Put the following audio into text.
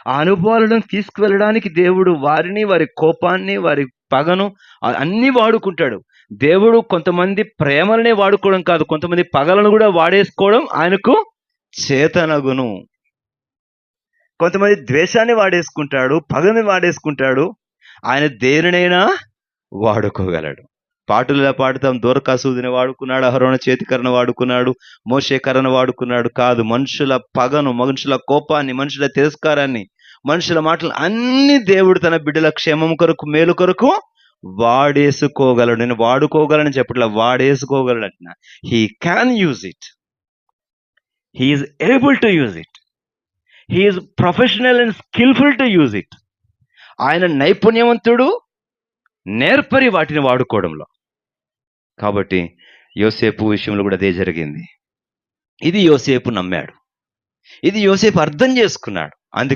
ఆ అనుభవాలను తీసుకువెళ్ళడానికి దేవుడు వారిని, వారి కోపాన్ని, వారి పగను అన్నీ వాడుకుంటాడు. దేవుడు కొంతమంది ప్రేమలనే వాడుకోవడం కాదు, కొంతమంది పగలను కూడా వాడేసుకోవడం ఆయనకు చేతనగును. కొంతమంది ద్వేషాన్ని వాడేసుకుంటాడు, పగని వాడేసుకుంటాడు. ఆయన దేనినైనా వాడుకోగలడు. పాటలులా పాడుతాం, దోరకాసూదిని వాడుకున్నాడు, అహరోను చేతికర్రను వాడుకున్నాడు, మోషే కర్రను వాడుకున్నాడు. కాదు, మనుషుల పగను, మనుషుల కోపాన్ని, మనుషుల తిరస్కారాన్ని, మనుషుల మాటలు అన్ని దేవుడు తన బిడ్డల క్షేమం కొరకు, మేలు కొరకు వాడేసుకోగలడు. నేను వాడుకోగలను చెప్పట్లా, వాడేసుకోగలడు అంటున్నా. He can use it. He is able to use it. He is professional and skilful to use it. ఆయన నైపుణ్యవంతుడు, నేర్పరి వాటిని వాడుకోవడంలో. కాబట్టి యోసేపు విషయంలో కూడా అదే జరిగింది. ఇది యోసేపు నమ్మాడు, ఇది యోసేపు అర్థం చేసుకున్నాడు. అందుకే